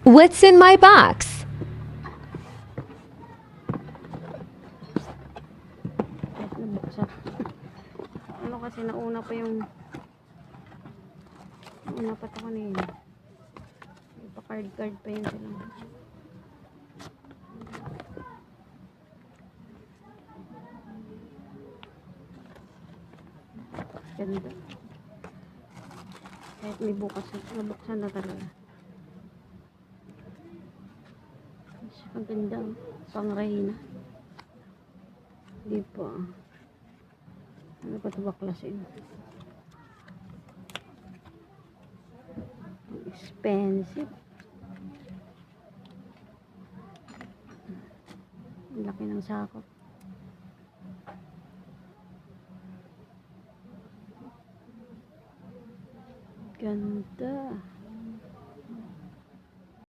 What's in my box? Nabuksan. Ano kasi nauna pa ito kanina. Ipa-card pa yun sila. Ganda. Kahit may bukas, nabuksan na talaga. Ang ganda. Pang Reyna. Di po. Ano pa ito baklasin? Expensive. Ang laki ng sakop. Ganda.